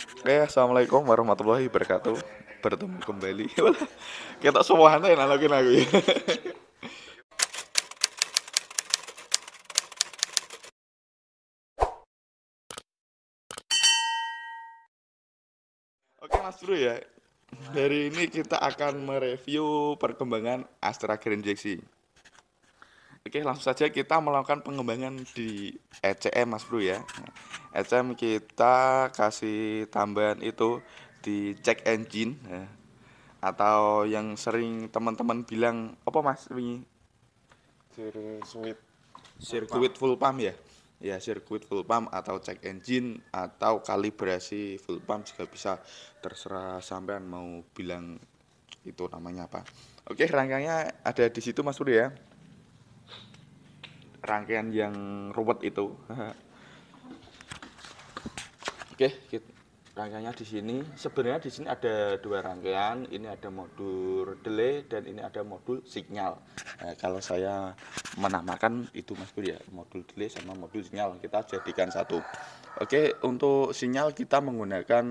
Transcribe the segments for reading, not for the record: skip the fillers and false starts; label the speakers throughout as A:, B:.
A: Oke, assalamualaikum warahmatullahi wabarakatuh. Bertemu kembali. Kita semua yang nalokin aku ya. Oke Mas Bro ya. Hari ini kita akan mereview perkembangan Astra Grand Galaxy. Oke, langsung saja kita melakukan pengembangan di ECM Mas Bro ya. ECM kita kasih tambahan itu di check engine ya. Atau yang sering teman-teman bilang apa Mas wingi?
B: Sirkuit
A: Sirkuit full pump ya. Ya, sirkuit full pump atau check engine atau kalibrasi full pump juga bisa, terserah sampean mau bilang itu namanya apa. Oke, rangkaiannya ada di situ Mas Budi ya. Rangkaian yang ruwet itu. Oke, rangkaiannya di sini. Sebenarnya di sini ada dua rangkaian. Ini ada modul delay dan ini ada modul sinyal. Nah, kalau saya menamakan itu Mas Budi ya, modul delay sama modul sinyal kita jadikan satu. Oke, untuk sinyal kita menggunakan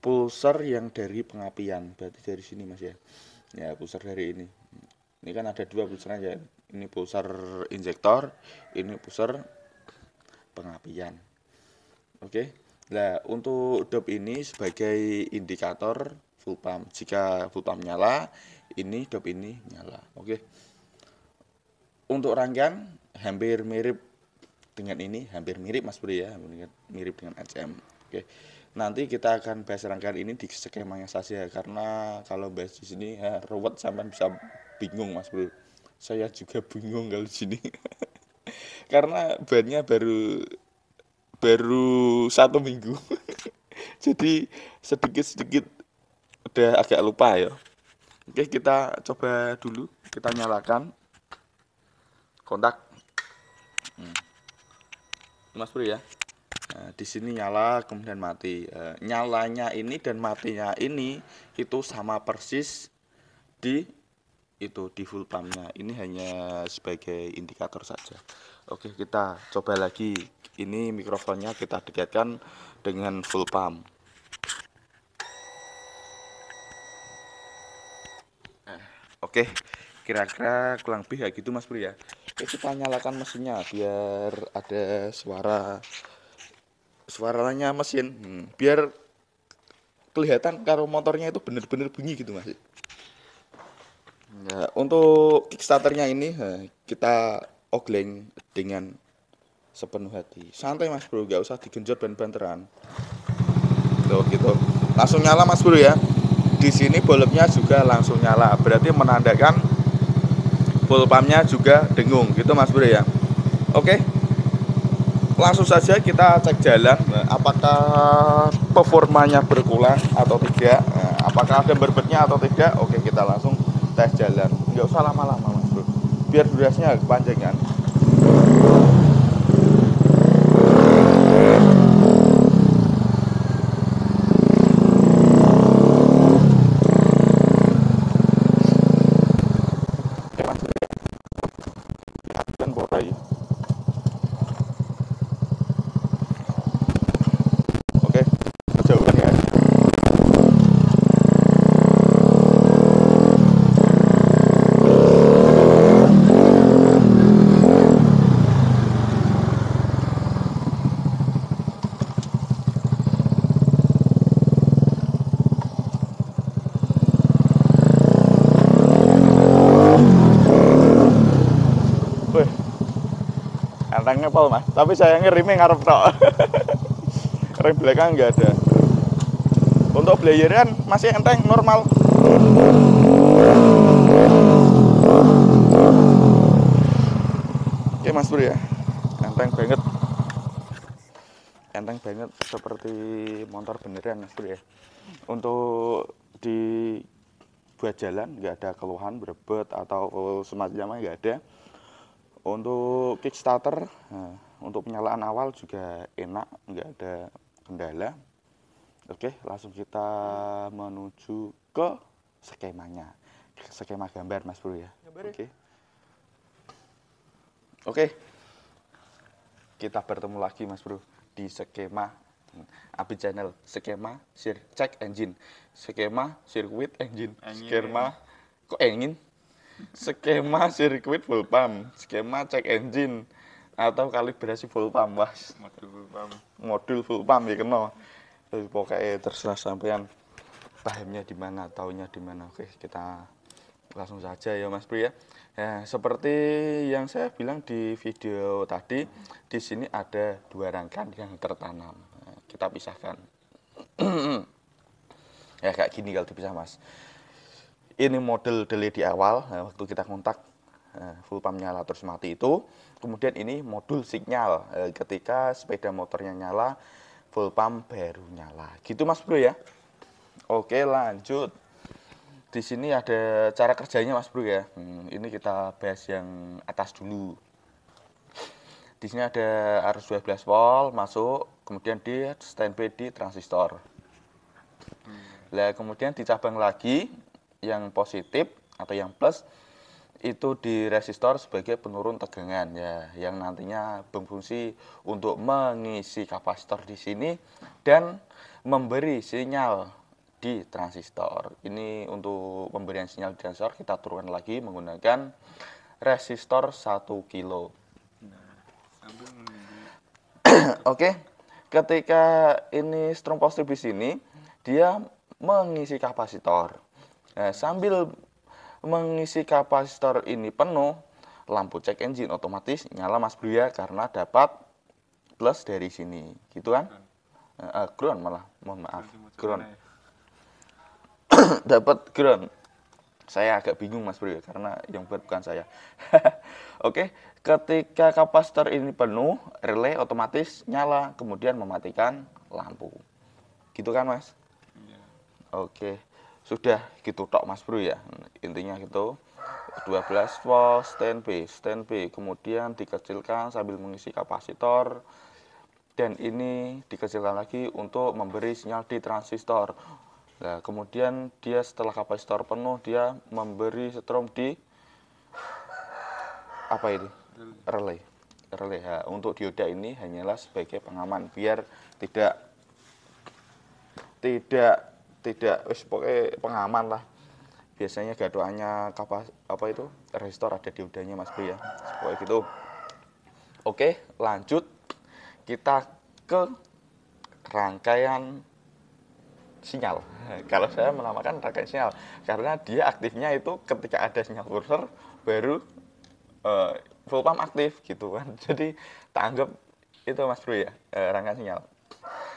A: pulser yang dari pengapian. Berarti dari sini Mas ya. Ya, pulser dari ini. Ini kan ada dua pulsernya ya. Ini pulser injektor, ini pulser pengapian. Oke. Nah, untuk dop ini sebagai indikator full pump. Jika full pump nyala, ini dop ini nyala. Oke. Untuk rangkaian hampir mirip dengan ini, hampir mirip Mas Bro ya, mirip dengan HCM. Oke. Nanti kita akan bahas rangkaian ini di skemanya saja karena kalau bahas di sini ya, ruwet sampai bisa bingung Mas Bro. Saya juga bingung kalau di sini. Karena bannya baru baru 1 minggu. Jadi sedikit-sedikit udah agak lupa ya. Oke, kita coba dulu. Kita nyalakan kontak. Mas Bro ya. Nah, di sini nyala kemudian mati. Nyalanya ini dan matinya ini itu sama persis di di full pumpnya. Ini hanya sebagai indikator saja. Oke, kita coba lagi. Ini mikrofonnya kita dekatkan dengan full pump. Oke, kira-kira kurang lebih kayak gitu Mas Bro ya. Oke, kita nyalakan mesinnya biar ada suaranya mesin. Biar kelihatan kalau motornya itu bener-bener bunyi gitu Mas. Ya, untuk Kickstarternya ini kita ogleng dengan sepenuh hati. Santai Mas Bro, gak usah digenjot ban-banteran. Tuh gitu. Langsung nyala Mas Bro ya. Di sini bolopnya juga langsung nyala. Berarti menandakan full pumpnya juga dengung gitu Mas Bro ya. Oke, langsung saja kita cek jalan apakah performanya berkurang atau tidak, apakah ada berbetnya atau tidak. Oke, kita langsung tes jalan, nggak usah lama-lama Mas Bro, biar durasinya panjang kan. Oke Mas Bro, dan borai. Oke, kejauhan ya. Wih, entengnya pol Mas, tapi sayangnya remnya ngarep tok. Rem belakang nggak ada. Untuk belayeran masih enteng normal. Oke Mas Bro ya, enteng banget, enteng banget seperti motor beneran Mas Bro ya. Untuk di buat jalan nggak ada keluhan berebut atau semacamnya, nggak ada. Untuk Kickstarter, untuk penyalaan awal juga enak, nggak ada kendala. Oke, langsung kita menuju ke skemanya, skema gambar Mas Bro ya. Oke, oke, kita bertemu lagi Mas Bro di skema API channel, skema check engine, skema circuit engine, skema kok engine, skema circuit full pump, skema check engine, atau kalibrasi full pump, mas. Modul full pump ya kena. Pokoknya terserah sampean pahamnya di mana, taunya di mana. Oke, kita langsung saja ya Mas Bro ya. Ya, seperti yang saya bilang di video tadi, di sini ada 2 rangkaian yang tertanam. Nah, kita pisahkan. Ya kayak gini kalau dipisah Mas. Ini model delay di awal, nah, waktu kita kontak full pump nyala terus mati itu. Kemudian ini modul sinyal ketika sepeda motornya nyala, full pump baru nyala. Gitu Mas Bro ya. Oke, lanjut. Di sini ada cara kerjanya Mas Bro ya. Ini kita bahas yang atas dulu. Di sini ada arus 12 volt masuk, kemudian di standby di transistor. Nah, kemudian dicabang lagi yang positif atau yang plus itu di resistor sebagai penurun tegangan ya, yang nantinya berfungsi untuk mengisi kapasitor di sini dan memberi sinyal di transistor. Ini untuk pemberian sinyal di transistor kita turunkan lagi menggunakan resistor 1 kilo. Oke, ketika ini strong positif di sini, dia mengisi kapasitor. Nah, sambil mengisi kapasitor ini penuh, lampu check engine otomatis nyala Mas Bro ya, karena dapat plus dari sini, gitu kan? Ground malah, mohon maaf, ground. Dapat ground. Saya agak bingung Mas Bro ya, karena yang buat bukan saya. Oke, ketika kapasitor ini penuh, relay otomatis nyala, kemudian mematikan lampu. Gitu kan Mas? Oke. Sudah gitu tok Mas Bro ya, intinya gitu. 12 volt standby, kemudian dikecilkan sambil mengisi kapasitor, dan ini dikecilkan lagi untuk memberi sinyal di transistor. Nah, kemudian dia setelah kapasitor penuh, dia memberi strom di apa ini? Relay. Ya, untuk dioda ini hanyalah sebagai pengaman biar tidak pokoknya pengaman lah. Biasanya gadoannya resistor ada diodanya Mas Bro ya. Pokoknya gitu. Oke, lanjut kita ke rangkaian sinyal. Kalau saya menamakan rangkaian sinyal karena dia aktifnya itu ketika ada sinyal kursor baru full pump aktif gitu kan. Jadi tak anggap itu Mas Bro ya, rangkaian sinyal.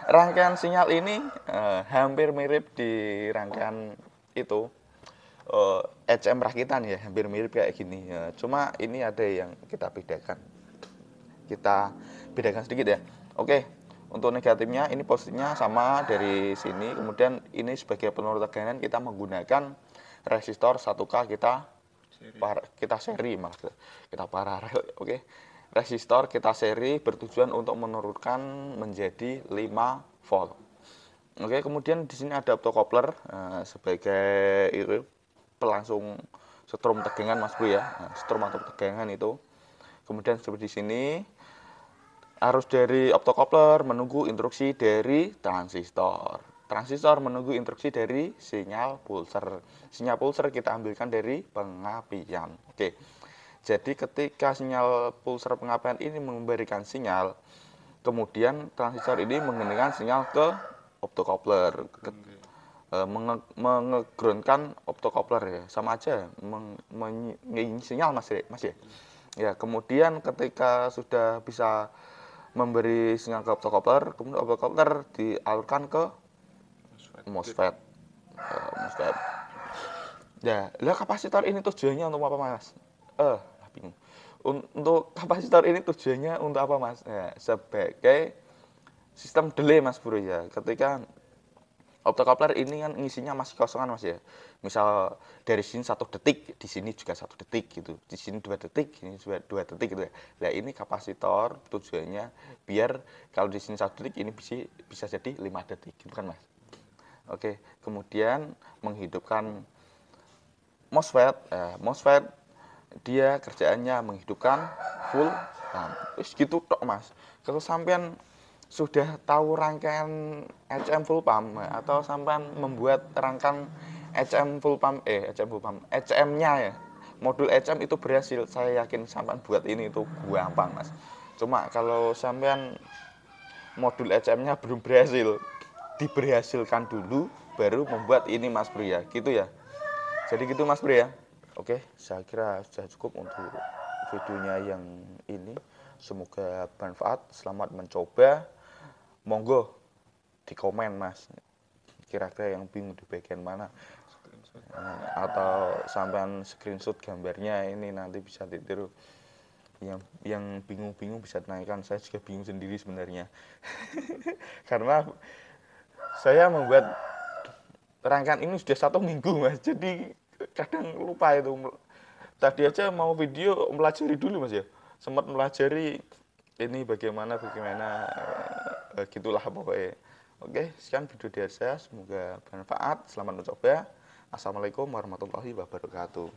A: Rangkaian sinyal ini hampir mirip di rangkaian itu HM rakitan ya, hampir mirip kayak gini ya. Cuma ini ada yang kita bedakan. Kita bedakan sedikit ya. Oke, untuk negatifnya ini positifnya sama dari sini. Kemudian ini sebagai penurun tegangan kita menggunakan resistor 1K kita seri malah kita paralel. Oke. Resistor kita seri bertujuan untuk menurunkan menjadi 5 volt. Oke, kemudian di sini ada optocoupler sebagai itu pelangsung strom tegangan Mas Bro ya. Strom atau tegangan itu. Kemudian seperti di sini arus dari optocoupler menunggu instruksi dari transistor. Transistor menunggu instruksi dari sinyal pulser. Sinyal pulser kita ambilkan dari pengapian. Oke. Jadi ketika sinyal pulser pengapian ini memberikan sinyal, kemudian transistor ini mengeningkan sinyal ke optocoupler, mengegroundkan optocoupler ya, sama aja mengisi sinyal Mas ya. Ya, kemudian ketika sudah bisa memberi sinyal ke optocoupler, kemudian optocoupler dialurkan ke MOSFET. Ya, lah kapasitor ini tujuannya untuk apa Mas? Bingung. Untuk kapasitor ini tujuannya untuk apa Mas? Ya, sebagai sistem delay Mas Bro ya. Ketika optocoupler ini kan ngisinya masih kosongan Mas ya. Misal dari sini 1 detik, di sini juga 1 detik gitu. Di sini 2 detik, ini juga 2 detik gitu ya. Nah, ini kapasitor tujuannya biar kalau di sini 1 detik ini bisa jadi 5 detik gitu kan Mas. Oke, kemudian menghidupkan MOSFET. MOSFET dia kerjaannya menghidupkan full pump. Terus gitu tok Mas. Kalau sampean sudah tahu rangkaian HM full pump atau sampean membuat rangkaian HM-nya ya. Modul HM itu berhasil, saya yakin sampean buat ini itu gampang, Mas. Cuma kalau sampean modul HM-nya belum berhasil, diberhasilkan dulu baru membuat ini Mas Bro ya. Gitu ya. Jadi gitu Mas Bro ya. Oke, saya kira sudah cukup untuk videonya yang ini. Semoga bermanfaat, selamat mencoba. Monggo di komen Mas, kira-kira yang bingung di bagian mana, atau sampean screenshot gambarnya ini nanti bisa ditiru. Yang bingung-bingung bisa tanyakan, saya juga bingung sendiri sebenarnya. Karena saya membuat rangkaian ini sudah 1 minggu Mas, jadi kadang lupa itu. Tadi aja mau video melajari dulu Mas ya, sempat melajari ini bagaimana gitulah pokoknya. Oke, sekian video dari saya, semoga bermanfaat, selamat mencoba. Assalamualaikum warahmatullahi wabarakatuh.